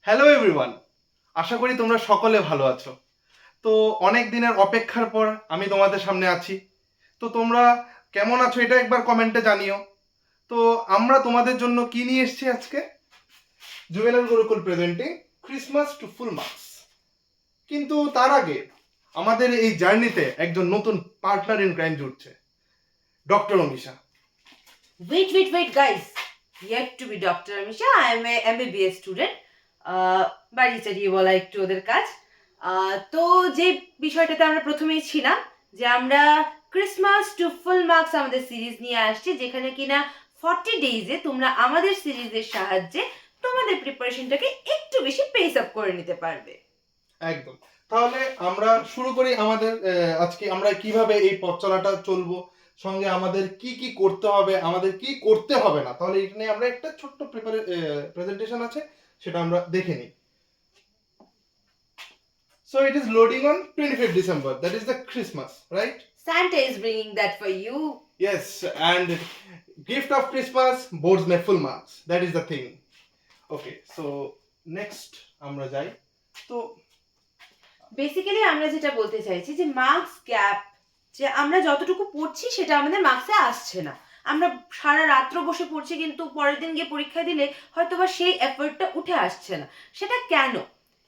Hello everyone, আশা করি তোমরা সকলে ভালো আছো। তো অনেক দিনের অপেক্ষার পর আমি তোমাদের সামনে আছি। তো তোমরা কেমন আছো এটা একবার কমেন্টে জানিও। তো আমরা তোমাদের জন্য কি নিয়ে এসেছি আজকে? Juvenile Gurukul presenting Christmas to full marks. কিন্তু তার আগে আমাদের এই জার্নিতে একজন নতুন পার্টনার ইন ক্রাইম জুটছে, doctor Amisha. Wait, guys. Yet to be Dr. Amisha. I am a MBBS student. বাড়ি চালিয়ে বলা একটু ওদের কাজ। তো যে বিষয়টাতে আমরা প্রথমেই ছিলাম যে আমরা ক্রিসমাস টু ফুল মার্কস আমাদের সিরিজ নিয়ে আসছি, যেখানে কিনা 40 ডেইজে তোমরা আমাদের সিরিজের সাহায্যে তোমাদের প্রিপারেশনটাকে একটু বেশি পেস আপ করে নিতে পারবে। একদম। তাহলে আমরা শুরু করি আমাদের আজকে আমরা কিভাবে এই পথ চলাটা চলবো, সঙ্গে আমাদের কি কি করতে হবে, আমাদের কি করতে হবে না। তাহলে এটা নিয়ে আমরা একটা ছোট্ট প্রেজেন্টেশন আছে, সেটা আমরা দেখে নিই। So it is loading on 25th December. That is the Christmas, right? Santa is bringing that for you. Yes, and gift of Christmas boards my full marks. That is the thing. Okay, so next আমরা যাই। তো basically আমরা যেটা বলতে চাইছি যে marks gap, যে আমরা যতটুকু পড়ছি সেটা আমাদের মার্কসে আসছে না। আমরা সারা রাত্র বসে পড়ছি কিন্তু পরের দিন গিয়ে পরীক্ষা দিলে হয়তো বা সেই এফর্টটা উঠে আসছে না। সেটা কেন?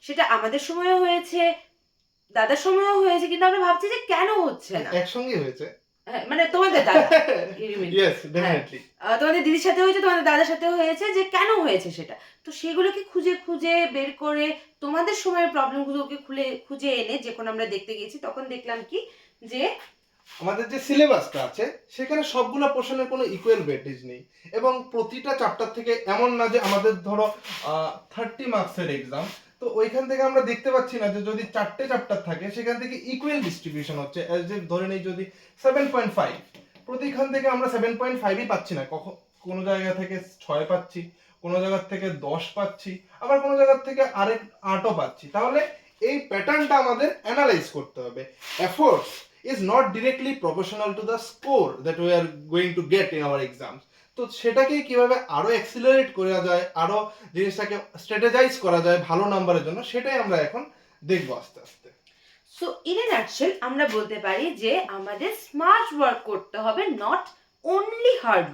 সেটা আমাদের সময়ও হয়েছে, দাদার সময়ও হয়েছে, কিন্তু আমরা ভাবছি যে কেন হচ্ছে না। একসঙ্গে হয়েছে, মানে তোমাদের দাদা yes definitely, তোমাদের দিদির সাথে হয়েছে, তোমাদের দাদার সাথে হয়েছে, যে কেন হয়েছে সেটা। তো সেগুলোকে খুঁজে খুঁজে বের করে তোমাদের সময়ের প্রবলেমগুলোকে খুঁজে এনে যখন আমরা দেখতে গেছি, তখন দেখলাম কি যে আমাদের যে সিলেবাসটা আছে সেখানে সবগুলো পোর্শনের কোনো ইকুয়াল ওয়েটেজ নেই, এবং প্রতিটা চ্যাপ্টার থেকে এমন না যে আমাদের ধরো 30 মার্কসের এক্সাম, তো ওইখান থেকে আমরা দেখতে পাচ্ছি না যে যদি 4টে চ্যাপ্টার থাকে সেখান থেকে ইকুয়াল ডিস্ট্রিবিউশন হচ্ছে। যে ধরে নেই যদি 7.5, প্রতিখান থেকে আমরা 7.5ই পাচ্ছি না, কোনো জায়গা থেকে 6 পাচ্ছি, কোনো জায়গা থেকে 10 পাচ্ছি, আবার কোনো জায়গা থেকে আরেক 8ও পাচ্ছি। তাহলে এই প্যাটার্নটা আমাদের অ্যানালাইজ করতে হবে। Efforts is not directly proportional to the score that we are going to get in our exams. তো সেটাকে কিভাবে আরো অ্যাক্সিলারেট করা যায়, আরো জিনিসটাকে স্ট্র্যাটেজাইজ করা যায় ভালো নাম্বারের জন্য, সেটাই আমরা এখন দেখব আস্তে আস্তে। সো ইন এ নাটশেল আমরা বলতে পারি যে আমাদের স্মার্ট ওয়ার্ক করতে হবে, নট অনলি হার্ড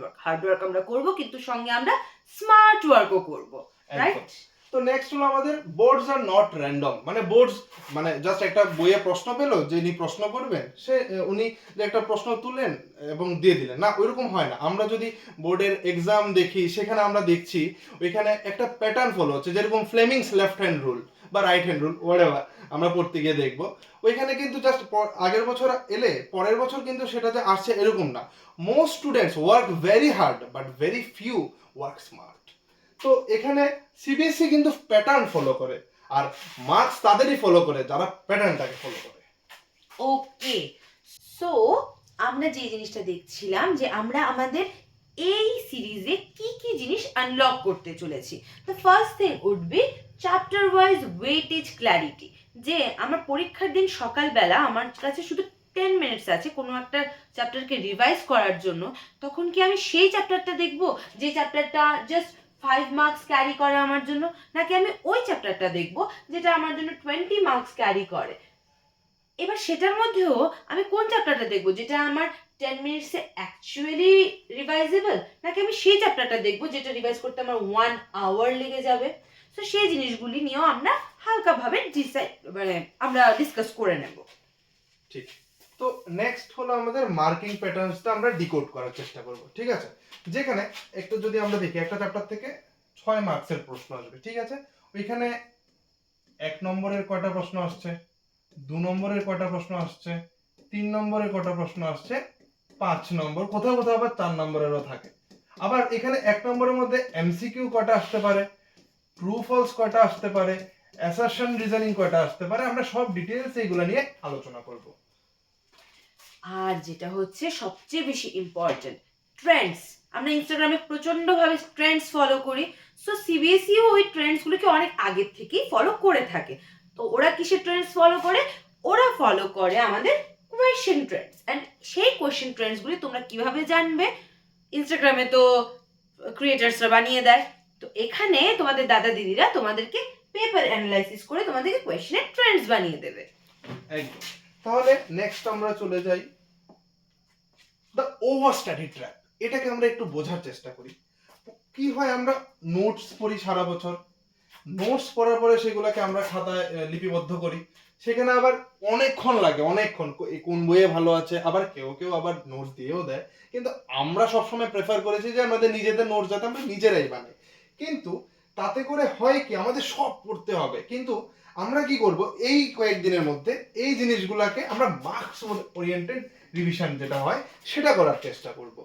ওয়ার্ক আমরা করব, কিন্তু সঙ্গে আমরা স্মার্ট ওয়ার্কও করব, রাইট? তো নেক্সট হলো আমাদের বোর্ডস আর নট র্যান্ডম। মানে বোর্ডস মানে জাস্ট একটা বইয়ে প্রশ্ন পেলো, যিনি প্রশ্ন করবেন সে উনি যে একটা প্রশ্ন তুললেন এবং দিয়ে দিলেন, না ওইরকম হয় না। আমরা যদি বোর্ডের এক্সাম দেখি সেখানে আমরা দেখছি ওইখানে একটা প্যাটার্ন ফলো হচ্ছে, যেরকম ফ্লেমিংস লেফট হ্যান্ড রুল বা রাইট হ্যান্ড রুল, হোয়াটএভার আমরা পড়তে গিয়ে দেখবো। ওইখানে কিন্তু জাস্ট আগের বছর এলে পরের বছর কিন্তু সেটা যে আসছে এরকম না। Most students work very hard but very few work smart. তো এখানে সিবিএসসি কিন্তু প্যাটার্ন ফলো করে, আর মার্কস তাদেরই ফলো করে যারা প্যাটার্নটাকে ফলো করে। ওকে, সো আমরা যে জিনিসটা দেখছিলাম যে আমরা আমাদের এই সিরিজে কি কি জিনিস আনলক করতে চলেছি। The first thing would be chapter wise weightage clarity. যে আমার পরীক্ষার দিন সকালবেলা আমার কাছে শুধু 10 মিনিটস আছে কোনো একটা চ্যাপ্টারকে রিভাইজ করার জন্য, তখন কি আমি সেই চ্যাপ্টারটা দেখব যে চ্যাপ্টারটা জাস্ট 5 মার্কস ক্যারি করে আমার জন্য, নাকি আমি ওই চ্যাপ্টারটা দেখব যেটা আমার জন্য 20 মার্কস ক্যারি করে। এবার সেটার মধ্যেও আমি কোন চ্যাপ্টারটা দেখবো যেটা আমার 10 মিনিটসে অ্যাকচুয়ালি রিভাইজেবল, নাকি আমি সেই চ্যাপ্টারটা দেখবো যেটা রিভাইজ করতে আমার 1 আওয়ার লেগে যাবে। তো সেই জিনিসগুলি নিয়েও আমরা হালকাভাবে মানে আমরা ডিসকাস করে নেব। ঠিক। তো নেক্সট হলো আমাদের মার্কিং প্যাটার্নসটা আমরা ডিকোড করার চেষ্টা করব, ঠিক আছে? যেখানে একটু যদি আমরা দেখি একটা চ্যাপ্টার থেকে 6 মার্কসের প্রশ্ন আসবে, ঠিক আছে? ওইখানে 1 নম্বরের কয়টা প্রশ্ন আসছে, 2 নম্বরের কয়টা প্রশ্ন আসছে, 3 নম্বরের কয়টা প্রশ্ন আসছে, 5 নম্বর, কোথাও কোথাও আবার 4 নম্বরেরও থাকে। আবার এখানে 1 নম্বরের মধ্যে এমসিকিউ কয়টা আসতে পারে, ট্রু ফলস কয়টা আসতে পারে, অ্যাসারশন রিজনিং কয়টা আসতে পারে, আমরা সব ডিটেইলস এইগুলো নিয়ে আলোচনা করব। আর যেটা হচ্ছে সবচেয়ে বেশি ইম্পর্টেন্ট, ট্রেন্ডস। আমরা ইনস্টাগ্রামে প্রচন্ডভাবে ট্রেন্ডস ফলো করি, সো সিবিএসইও ওই ট্রেন্ডসগুলোকে অনেক আগের থেকেই ফলো করে থাকে। তো ওরা কিসের ট্রেন্ডস ফলো করে? ওরা ফলো করে আমাদের কোয়েশ্চেন ট্রেন্ডস। অ্যান্ড সেই কোয়েশ্চেন ট্রেন্ডসগুলি তোমরা কিভাবে জানবে? ইনস্টাগ্রামে তো ক্রিয়েটার্সরা বানিয়ে দেয়। তো এখানে তোমাদের দাদা দিদিরা তোমাদেরকে পেপার অ্যানালাইসিস করে তোমাদেরকে কোয়েশ্চেনের ট্রেন্ডস বানিয়ে দেবে। একদম। তাহলে নেক্সট আমরা চলে যাই দ্য ওভার স্টাডি ট্র্যাপ। এটাকে আমরা একটু বোঝার চেষ্টা করি। কি হয়, আমরা নোটস পড়ি সারা বছর, নোটস পড়ার পরে সেগুলোকে আমরা খাতায় লিপিবদ্ধ করি, সেখানে আবার অনেকক্ষণ লাগে, অনেকক্ষণ কোন বইয়ে ভালো আছে, আবার কেউ কেউ আবার নোটস দিয়েও দেয়, কিন্তু আমরা সবসময় প্রেফার করেছি যে আমাদের নিজেদের নোটস যাতে আমরা নিজেরাই বানাই। কিন্তু তাতে করে হয় কি, আমাদের সব পড়তে হবে, কিন্তু আমরা কি করব, এই কয়েকদিনের মধ্যে এই জিনিসগুলোকে আমরা মার্কস ওরিয়েন্টেড রিভিশন যেটা হয় সেটা করার চেষ্টা করব।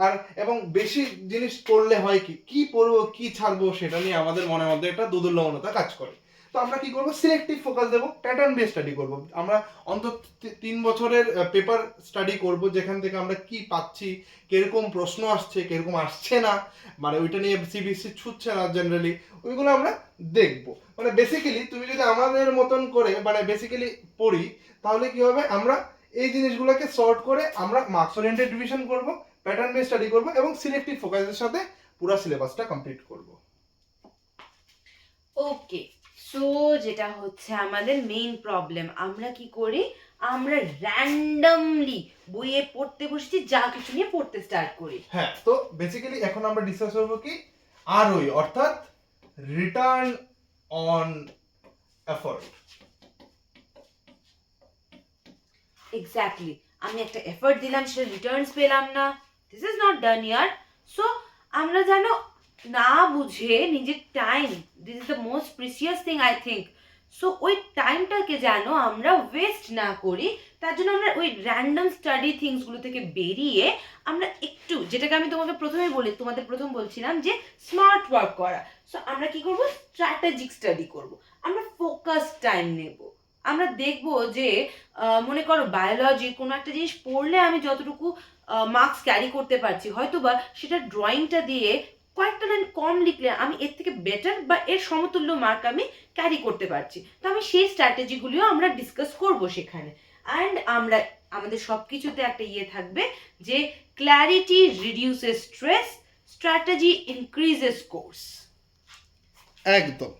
আর এবং বেশি জিনিস পড়লে হয় কি, কি পড়বো কি ছাড়বো সেটা নিয়ে আমাদের মনের মধ্যে একটা দোদুল্যমানতা কাজ করে। তো আমরা কি করব, সিলেক্টিভ ফোকাস দেবো, প্যাটার্ন বেস স্টাডি করব। আমরা অন্তত 3 বছরের পেপার স্টাডি করব, যেখান থেকে আমরা কি পাচ্ছি, কিরকম প্রশ্ন আসছে, কিরকম আসছে না, মানে ওইটা নিয়ে সিবিএসসি ছুটছে না জেনারেলি, ওইগুলো আমরা দেখব। মানে বেসিক্যালি তুমি যদি আমাদের মতন করে মানে বেসিক্যালি পড়ি, তাহলে কি হবে, আমরা এই জিনিসগুলোকে সর্ট করে আমরা মার্কস ওরিয়েন্টেড রিভিশন করব, প্যাটার্ন বেস স্টাডি করব এবং সিলেক্টিভ ফোকাসের সাথে পুরো সিলেবাসটা কমপ্লিট করব। ওকে, সো যেটা হচ্ছে আমাদের মেইন প্রবলেম, আমরা কি করি, আমরা র্যান্ডমলি বইয়ে পড়তে বসেছি, যা কিছু নিয়ে পড়তে স্টার্ট করি। হ্যাঁ, তো বেসিক্যালি এখন আমরা ডিসকাস করব কি আরওই, অর্থাৎ রিটার্ন অন এফর্ট। এক্স্যাক্টলি, আমি একটা এফর্ট দিলাম, সেটা রিটার্নস পেলাম না, this is not done year. So আমরা যেন না বুঝে নিজের time, this is the most precious thing I think, so ওই টাইমটাকে যেন আমরা ওয়েস্ট না করি, তার জন্য আমরা ওই র্যান্ডম স্টাডি থিংসগুলো থেকে বেরিয়ে আমরা একটু, যেটাকে আমি তোমাকে প্রথমে বলি, তোমাদের প্রথম বলছিলাম যে স্মার্ট ওয়ার্ক করা, সো আমরা কি করব, স্ট্র্যাটেজিক স্টাডি করব, আমরা ফোকাস টাইম নেব। আমরা দেখব যে মনে করো বায়োলজি কোনো একটা জিনিস পড়লে আমি যতটুকু মার্কস ক্যারি করতে পারছি, হয়তো বা সেটা ড্রয়িংটা দিয়ে কয়েকটা লাইন কম লিখলে আমি এর থেকে বেটার বা এর সমতুল্য মার্ক আমি ক্যারি করতে পারছি, তো আমি সেই স্ট্র্যাটেজিগুলিও আমরা ডিসকাস করব সেখানে। অ্যান্ড আমরা আমাদের সব কিছুতে একটা ইয়ে থাকবে যে clarity reduces stress, strategy increases course. একদম।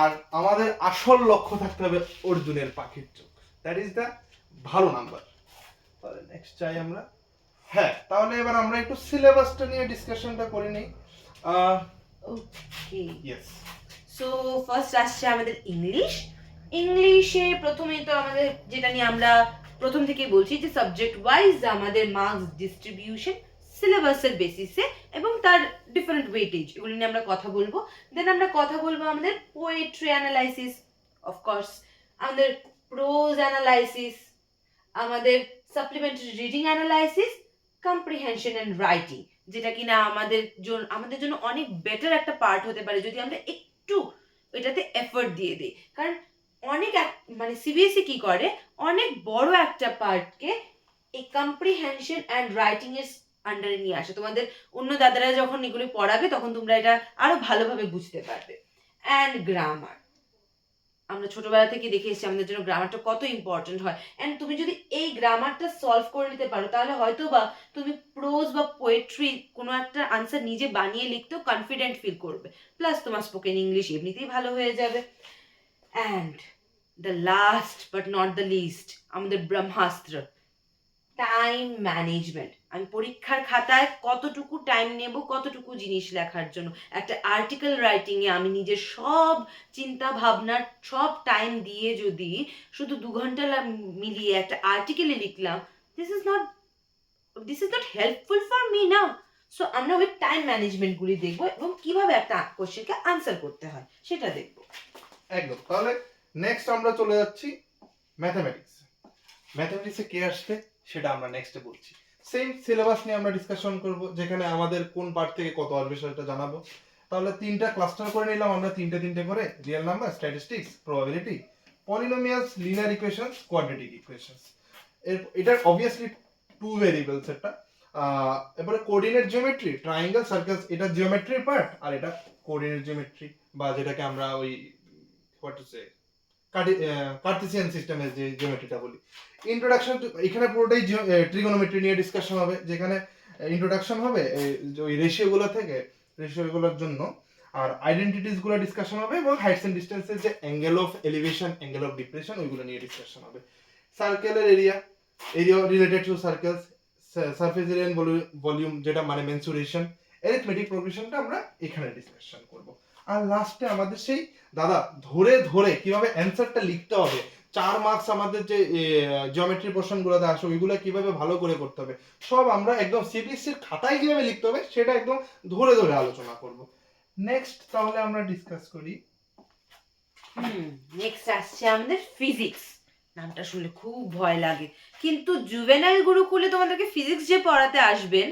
আর আমাদের আসল লক্ষ্য থাকতে হবে অর্জুনের পাখির চোখ, দ্যাট ইজ দ্য ভালো নাম্বার। তাহলে নেক্সট চাই আমরা, হ্যাঁ, তাহলে এবার আমরা একটু সিলেবাসটা নিয়ে ডিসকাশনটা করে নিই। ওকে, ইয়েস। সো ফার্স্ট আসছে আমাদের ইংলিশ। ইংলিশে প্রথমেই তো আমাদের যেটা নিয়ে আমরা প্রথম থেকেই বলছি যে সাবজেক্ট ওয়াইজ আমাদের মার্কস ডিস্ট্রিবিউশন সিলেবাসের বেসিসে এবং তার ডিফারেন্ট ওয়েটেজ, এগুলো নিয়ে আমরা কথা বলবো। দেন আমরা কথা বলবো আমাদের পোয়েট্রি অ্যানালাইসিস, অফকোর্স আমাদের প্রোজ অ্যানালাইসিস, আমাদের supplementary reading analysis, comprehension and writing, যেটা কিনা আমাদের জন্য অনেক বেটার একটা পার্ট হতে পারে যদি আমরা একটু এটাতে এফর্ট দিয়ে দিই। কারণ অনেক মানে সিবিএসই কি করে, অনেক বড় একটা পার্টকে এই কম্প্রিহেনশন অ্যান্ড রাইটিং এর আন্ডারে নিয়ে আসে। তোমাদের অন্য দাদারা যখন এগুলো পড়াবে তখন তোমরা এটা আরো ভালোভাবে বুঝতে পারবে। অ্যান্ড গ্রামার, আমরা ছোটবেলা থেকে দেখে এসেছি আমাদের জন্য গ্রামারটা কত ইম্পর্টেন্ট হয়, অ্যান্ড তুমি যদি এই গ্রামারটা সলভ করে নিতে পারো, তাহলে হয়তো বা তুমি প্রোজ বা পোয়েট্রি কোনো একটা আনসার নিজে বানিয়ে লিখতেও কনফিডেন্ট ফিল করবে, প্লাস তোমার স্পোকেন ইংলিশ এমনিতেই ভালো হয়ে যাবে। And the last but not the least, আমাদের ব্রহ্মাস্ত্র, টাইম ম্যানেজমেন্ট। আমি পরীক্ষার খাতায় কতটুকু টাইম নেব কতটুকু জিনিস লেখার জন্য, একটা আর্টিকেল রাইটিংয়ে আমি নিজের সব চিন্তা ভাবনার সব টাইম দিয়ে যদি শুধু 2 ঘন্টা মিলিয়ে একটা আর্টিকেলে লিখলাম, this is not helpful for me না। সো আমরা ওই টাইম ম্যানেজমেন্টগুলি দেখবো এবং কিভাবে একটা কোশ্চেনকে আনসার করতে হয় সেটা দেখবো। একদম। তাহলে নেক্সট আমরা চলে যাচ্ছি ম্যাথমেটিক্স। ম্যাথমেটিক্সে কে আসবে সেটা আমরা নেক্সটে বলছি। সেম সিলেবাস নিয়ে আমরা ডিসকাশন করব, যেখানে আমাদের কোন পার্ট থেকে কত আসবে সেটা জানাবো। তাহলে 3টা ক্লাস্টার করে নিলাম আমরা, 3টে করে, real number, statistics, probability, polynomials, linear equations, quadratic equations. এটা অবভিয়াসলি 2 ভেরিয়েবলস এটা। এবারে কোঅর্ডিনেট জিওমেট্রি, ট্রায়াঙ্গেল, সার্কেলস, এটা জিওমেট্রির পার্ট, আর এটা কোঅর্ডিনেট জিওমেট্রি বা যেটাকে আমরা ওই হোয়াট টু সে কার্টেসিয়ান সিস্টেমের যে জিওমেট্রিটা বলি। ইন্ট্রোডাকশন, এখানে পুরোটাই ট্রিগোনোমেট্রি নিয়ে ডিসকাশন হবে, যেখানে ইন্ট্রোডাকশন হবে ওই রেশিওগুলো থেকে, রেশিওগুলোর জন্য। আর আইডেন্টিটিস গুলো ডিসকাশন হবে এবং হাইটস এন্ড ডিস্টেন্সের যে angle of elevation, angle of depression ওইগুলো নিয়ে ডিসকাশন হবে। সার্কেলের area related to circles, surface area and volume যেটা মানে মেনসুরেশন, অ্যারিথমেটিক প্রোগ্রেশনটা আমরা এখানে ডিসকাশন করব। আর লাস্টে আমাদের সেই দাদা ধরে ধরে কিভাবে অ্যানসারটা লিখতে হবে, 4 মার্কস আমাদের যে জিওমেট্রি পোর্শনগুলোতে আসে ওইগুলো কিভাবে ভালো করে করতে হবে, সব আমরা একদম সিবিএসসির খাতায় কিভাবে লিখতে হবে সেটা একদম ধরে ধরে আলোচনা করব। নেক্সট তাহলে আমরা ডিসকাস করি। নেক্সট আসছে আমাদের ফিজিক্স। নামটা শুনলে খুব ভয় লাগে, কিন্তু জুভেনাইল গুরুকুলে তোমাদেরকে ফিজিক্স যে পড়াতে আসবেন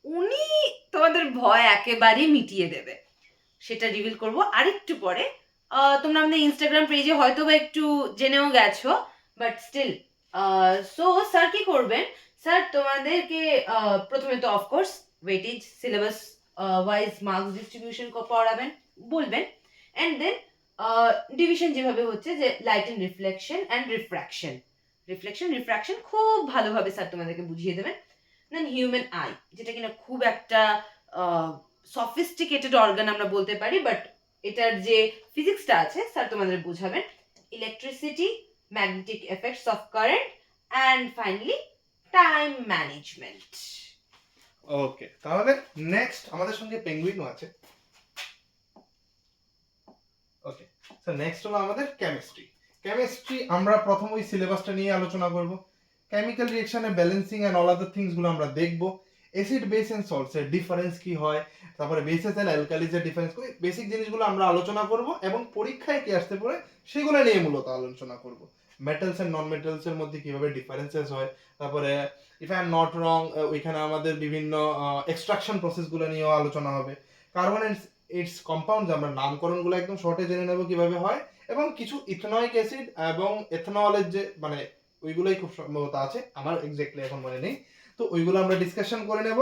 উনি তোমাদের ভয় একেবারেই মিটিয়ে দেবে। সেটা রিভিল করব আরেকটু পরে। তোমরা আমাদের ইনস্টাগ্রাম পেজে হয়তো বা একটু জেনেও গেছো, বাট স্টিল সো স্যার কি করবেন, স্যার তোমাদেরকে প্রথমে তো of course weightage syllabus wise marks distribution পড়াবেন, বলবেন, অ্যান্ড দেন ডিভিশন যেভাবে হচ্ছে যে light and reflection and refraction খুব ভালোভাবে স্যার তোমাদেরকে বুঝিয়ে দেবেন। দেন হিউম্যান আই, যেটা কিনা খুব একটা সফিস্টিকেটেড অর্গান আমরা বলতে পারি, বাট এটার যে ফিজিক্সটা আছে স্যার তোমাদের বোঝাবেন। Electricity, magnetic effects of current, and finally time management. Okay, তাহলে নেক্সট আমাদের সঙ্গে পেঙ্গুইনও আছে। ওকে, সো নেক্সট হলো আমাদের কেমিস্ট্রি আমরা প্রথম ওই সিলেবাসটা নিয়ে আলোচনা করব। কেমিক্যাল রিঅ্যাকশনের balancing and all other things গুলো আমরা দেখব। অ্যাসিড বেস এন্ড সল্টস এর ডিফারেন্স কি হয়, তারপরে বেসেস এন্ড অ্যালকালিজ এর ডিফারেন্স, ওই বেসিক জিনিসগুলো আমরা আলোচনা করব এবং পরীক্ষায় কি আসতে পারে সেগুলো নিয়ে মূলত আলোচনা করব। মেটালস এন্ড নন মেটালস এর মধ্যে কিভাবে ডিফারেন্সেস হয়, তারপরে if I am not wrong ওইখানে আমাদের বিভিন্ন এক্সট্রাকশন প্রসেসগুলো নিয়েও আলোচনা হবে। কার্বন এন্ড ইটস কম্পাউন্ডস আমরা নামকরণগুলো একদম শর্টে জেনে নেব কিভাবে হয়, এবং কিছু ইথেনয়িক অ্যাসিড এবং এথনলের যে মানে ওইগুলোই খুব সম্ভবত আছে, আমার এক্স্যাক্টলি এখন মনে নেই, তো ওইগুলো আমরা ডিসকাশন করে নেব।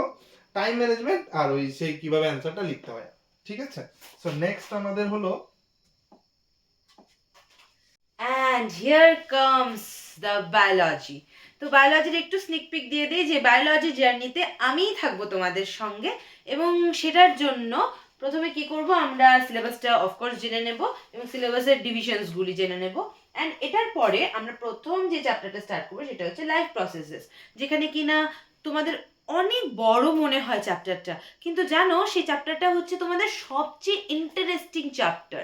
টাইম ম্যানেজমেন্ট আর ওই সেই কিভাবে অ্যানসারটা লিখতে হয়, ঠিক আছে? সো নেক্সট আমাদের হলো and here comes the biology. তো বায়োলজির একটু স্নিক পিক দিয়ে দিই যে বায়োলজি জার্নিতে আমিই থাকবো তোমাদের সঙ্গে, এবং সেটার জন্য প্রথমে কি করব, আমরা সিলেবাসটা অফকোর্স জেনে নেব এবং সিলেবাসের ডিভিশনসগুলি জেনে নেব। অ্যান্ড এটার পরে আমরা প্রথম যে চ্যাপ্টারটা স্টার্ট করবো সেটা হচ্ছে লাইফ প্রসেসেস, যেখানে কিনা তোমাদের অনেক বড় মনে হয় চ্যাপ্টারটা, কিন্তু জানো সেই চ্যাপ্টারটা হচ্ছে তোমাদের সবচেয়ে ইন্টারেস্টিং চ্যাপ্টার।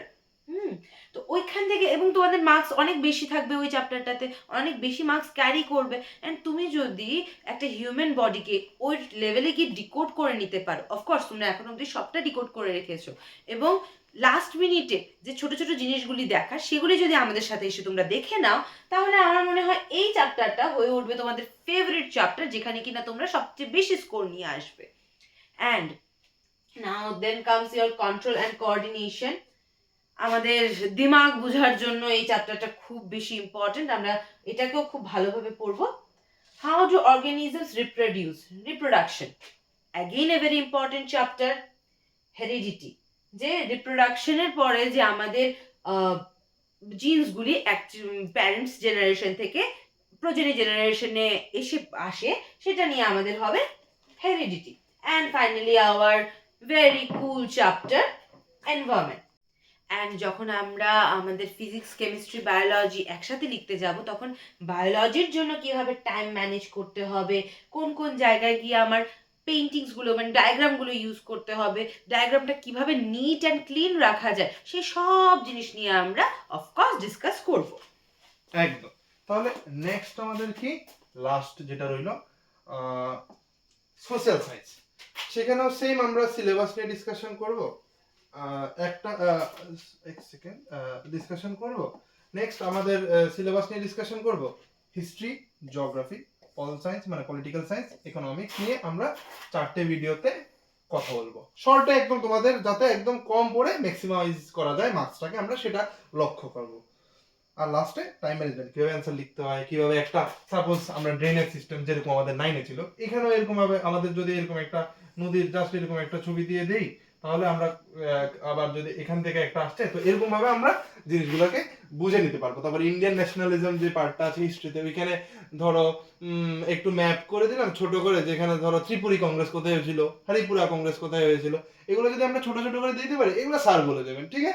তো ওইখান থেকে, এবং তোমাদের মার্কস অনেক বেশি থাকবে ওই চ্যাপ্টারটাতে, অনেক বেশি মার্কস ক্যারি করবে। অ্যান্ড তুমি যদি একটা হিউম্যান বডিকে ওই লেভেলে গিয়ে ডিকোড করে নিতে পারো, অফকোর্স তোমরা এখন অবধি সবটা ডিকোড করে রেখেছো, এবং লাস্ট মিনিটে যে ছোট ছোট জিনিসগুলি দেখা সেগুলি যদি আমাদের সাথে এসে তোমরা দেখে নাও, তাহলে আমার মনে হয় এই চ্যাপ্টারটা হয়ে উঠবে তোমাদের ফেভারিট চ্যাপ্টার, যেখানে কিনা তোমরা সবচেয়ে বেশি স্কোর নিয়ে আসবে। And now then comes your control and coordination. আমাদের দিমাগ বোঝার জন্য এই চ্যাপ্টারটা খুব বেশি ইম্পর্টেন্ট, আমরা এটাকেও খুব ভালোভাবে পড়বো। How do organisms reproduction, again a very important chapter. Heredity, যে রিপ্রোডাকশনের পরে যে আমাদের জিন্সগুলি প্যারেন্টস জেনারেশন থেকে প্রোজেনি জেনারেশনে এসে আসে, সেটা নিয়ে আমাদের হবে heredity. And finally our very cool chapter environment. And যখন আমরা আমাদের ফিজিক্স, কেমিস্ট্রি, বায়োলজি একসাথে লিখতে যাব, তখন বায়োলজির জন্য কিভাবে টাইম ম্যানেজ করতে হবে, কোন কোন জায়গায় গিয়ে আমার পেইন্টিংসগুলো মানে ডায়াগ্রামগুলো ইউজ করতে হবে, ডায়াগ্রামটা কিভাবে নিট অ্যান্ড ক্লিন রাখা যায়, সেই সব জিনিস নিয়ে আমরা অফকোর্স ডিসকাস করব। একদম। তাহলে নেক্সট আমাদের কি লাস্ট যেটা রইল সোশ্যাল সায়েন্স, সেখানেও সেম আমরা সিলেবাস নিয়ে ডিসকাশন করব, একটা এক সেকেন্ড ডিসকাশন করব। নেক্সট আমাদের সিলেবাস নিয়ে ডিসকাশন করব হিস্ট্রি, জিওগ্রাফি, পল সায়েন্স মানে পলিটিক্যাল সায়েন্স, ইকোনমিক্স নিয়ে আমরা 4টে ভিডিওতে কথা বলবো। শর্টে একদম তোমাদের যাতে একদম কম পড়ে ম্যাক্সিমাইজ করা যায় মার্কসটাকে, আমরা সেটা লক্ষ্য করব। আর লাস্টে টাইম ম্যানেজমেন্ট, কিভাবে অ্যান্সার লিখতে হয়, কিভাবে একটা সাপোজ আমরা ড্রেনেজ সিস্টেম যেরকম আমাদের 9-এ ছিল, এখানেও এরকম ভাবে আমাদের যদি এরকম একটা নদীর জাস্ট এরকম একটা ছবি দিয়ে দেই, তাহলে আমরা আবার যদি এখান থেকে একটা আসছে, তো এরকম ভাবে আমরা জিনিসগুলোকে বুঝে নিতে পারবো। তারপর ইন্ডিয়ান ন্যাশনালিজম যে পার্টটা আছে হিস্ট্রিতে, ওইখানে ধরো একটু ম্যাপ করে দিলাম ছোট করে, যেখানে ধরো ত্রিপুরি কংগ্রেস কোথায় হয়েছিল, হরিপুরা কংগ্রেস কোথায় হয়েছিল, এগুলো যদি আমরা ছোট ছোট করে দিতে পারি, এগুলো স্যার বলে দেবেন, ঠিক আছে?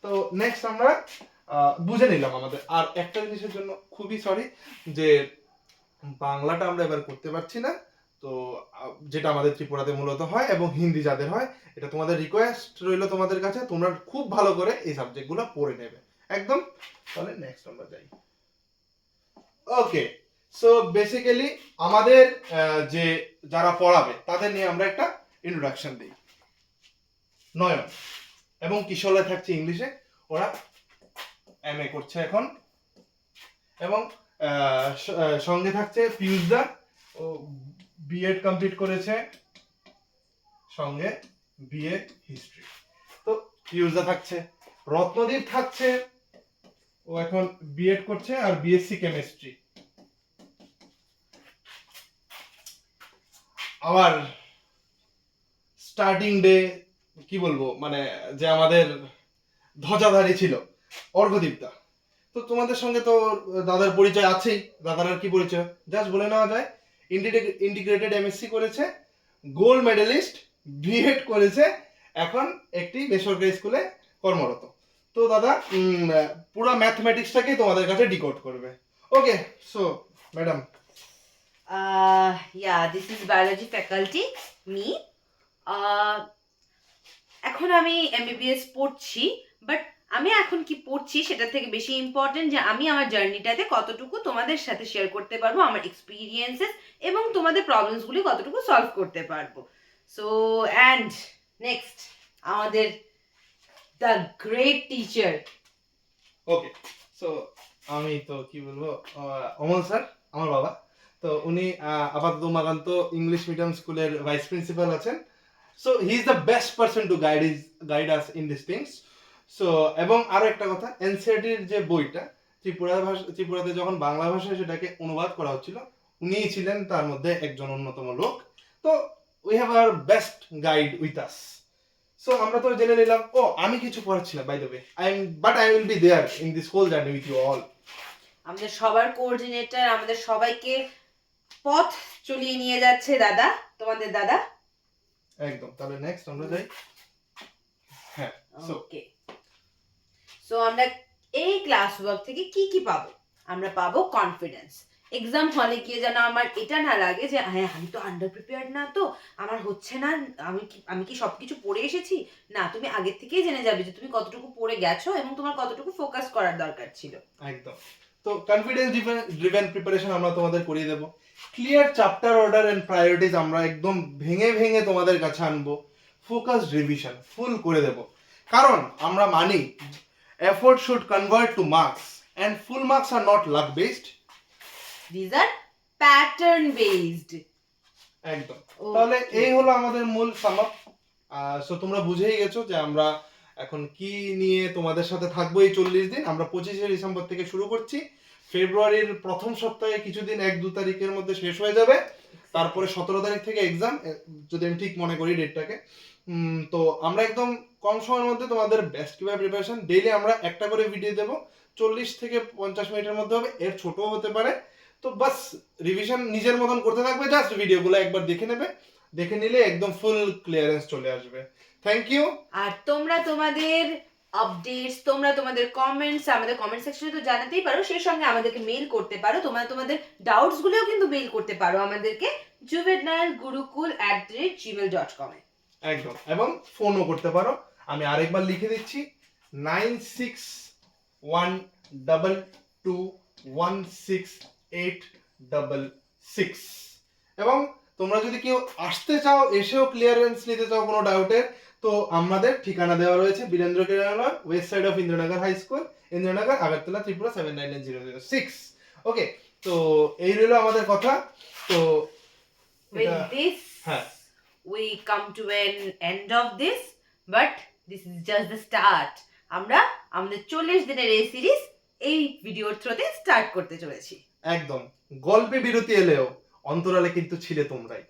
তো নেক্সট আমরা বুঝে নিলাম আমাদের। আর একটা জিনিসের জন্য খুবই সরি যে বাংলাটা আমরা এবার করতে পারছি না, তো যেটা আমাদের ত্রিপুরাতে মূলত হয়, এবং হিন্দি যাদের হয়, এটা তোমাদের রিকোয়েস্ট রইলো তোমাদের কাছে, তোমরা খুব ভালো করে এই সাবজেক্টগুলো পড়ে নেবে একদম। তাহলে নেক্সট আমরা যাই। ওকে, সো বেসিক্যালি আমাদের যে যারা পড়াবে তাদের নিয়ে আমরা একটা ইন্ট্রোডাকশন দিই। নয়ন এবং কিশোরে থাকছে ইংলিশে, ওরা এমএ করছে এখন, এবং সঙ্গে থাকছে পিউষদা, ও বিএড কমপ্লিট করেছে, সঙ্গে বিএ হিস্ট্রি। তো পিউষদা থাকছে, রত্নদীপ থাকছে, ও এখন বিএড করছে আর বিএসসি কেমিস্ট্রি। আবার স্টার্টিং ডে কি বলবো, মানে যে আমাদের ধ্বজাধারী ছিল অর্ঘদীপদা। তো তোমাদের সঙ্গে তো দাদার পরিচয় আছেই, দাদার আর কি পরিচয়, জাস্ট বলে নেওয়া যায় ইন্টিগ্রেটেড এমএসসি করেছে, গোল্ড মেডেলিস্ট, বিএড করেছে, এখন একটি বেসরকারি স্কুলে কর্মরত। তো দাদা পুরো ম্যাথমেটিক্সটাকে তোমাদের কাছে ডিকোড করবে। Okay, so madam. Yeah, this is biology faculty, me. এখন আমি এমবিবিএস পড়ছি, বাট আমি এখন কি পড়ছি সেটা থেকে বেশি ইম্পর্টেন্ট যে আমি আমার জার্নিটাতে কতটুকু তোমাদের সাথে শেয়ার করতে পারবো, আমার এক্সপিরিয়েন্সেস এবং তোমাদের প্রবলেমসগুলি কতটুকু সলভ করতে পারবো। সো অ্যান্ড নেক্সট আমাদের the great teacher. Okay, so আমি তো কি বলবো, অমল স্যার আমার বাবা। তো উনি আপাতত মাগান্ত ইংলিশ মিডিয়াম স্কুলের ভাইস প্রিন্সিপাল আছেন। So he is the best person to guide us in this things. So এবং আরো একটা কথা, এনসিইআরটির যে বইটা ত্রিপুরাতে যখন বাংলা ভাষায় সেটাকে অনুবাদ করা হচ্ছিল, উনিই ছিলেন তার মধ্যে একজন অন্যতম লোক। তো we have our best guide with us. So আমরা তো জেনে নিলাম, ও আমি কিছু পড়াচ্ছি না by the way, I will be there in this whole journey with you all. আমাদের সবার কোঅর্ডিনেটর, আমাদের সবাইকে পথ চলিয়ে নিয়ে যাচ্ছে দাদা, তোমাদের দাদা। একদম, তাহলে নেক্সট আমরা যাই। হ্যাঁ, ওকে, সো আমরা এই ক্লাস ওয়ার্ক থেকে কি কি পাবো? আমরা পাবো কনফিডেন্স। এক্সাম হলে গিয়ে যেন আমার এটা না লাগে যে হ্যাঁ আমি তো আন্ডার প্রিপেয়ার্ড না, তো আমার হচ্ছে না, আমি কি সবকিছু পড়ে এসেছি। না, তুমি আগের থেকেই জেনে যাবে যে তুমি কতটুকু পড়ে গেছো এবং তোমার কতটুকু ফোকাস করার দরকার ছিল। একদম। তো কনফিডেন্স ড্রিভেন প্রিপারেশন আমরা তোমাদের করিয়ে দেব। Clear chapter order and priorities আমরা একদম ভেঙে ভেঙে তোমাদের কাছে আনবো। ফোকাস রিভিশন ফুল করে দেব, কারণ আমরা মানি effort should convert to marks and full marks are not luck based. These are pattern based. একদম। তাহলে এই হলো আমাদের মূল সাম আপ। সো তোমরা বুঝেই গেছো যে আমরা এখন কি নিয়ে তোমাদের সাথে থাকবো এই 40 দিন। আমরা 25শে ডিসেম্বর থেকে শুরু করছি, ফেব্রুয়ারির প্রথম সপ্তাহে কিছুদিন 1-2 তারিখের মধ্যে শেষ হয়ে যাবে, তারপরে 17 তারিখ থেকে এক্সাম, যদি আমি ঠিক মনে করি ডেটটাকে। তো আমরা একদম কম সময়ের মধ্যে তোমাদের বেস্ট কিভাবে প্রিপারেশন, ডেইলি আমরা একটা করে ভিডিও দেবো, 40 থেকে 50 মিনিটের মধ্যে হবে, এর ছোটও হতে পারে। তো বাস রিভিশন নিজের মতন করতে থাকবে, জাস্ট ভিডিওগুলো একবার দেখে নেবে, দেখে নিলে একদম ফুল ক্লিয়ারেন্স চলে আসবে। Thank you. আর তোমরা তোমাদের আপডেটস, তোমরা তোমাদের কমেন্টস আমাদের কমেন্ট সেকশনে তো জানাতেই পারো, সেই সঙ্গে আমাদেরকে মেইল করতে পারো, তোমরা তোমাদের ডাউটস গুলোও কিন্তু মেইল করতে পারো আমাদেরকে juvenilgurukul@gmail.com এ। একদম, এবং ফোনও করতে পারো। আমি আরেকবার লিখে দিচ্ছি, 9612216866। এবং তোমরা যদি কেউ আসতে চাও, এসেও ক্লিয়ারেন্স নিতে চাও কোনো ডাউটের, তো আমাদের ঠিকানা দেওয়া রয়েছে Birendra Kiranalaya, west side of Indranagar high school, Indranagar, Agartala, Tripura 799006। Okay, তো এই রইল আমাদের কথা। তো With this, হ্যাঁ, we come to an end of this, but this is just the start. আমরা আমাদের 40 দিনের এই সিরিজ এই ভিডিওর থ্রুতে স্টার্ট করতে চলেছি। একদম। গল্পে বিরতি এলেও অন্তরালে কিন্তু ছিলে তোমরাই।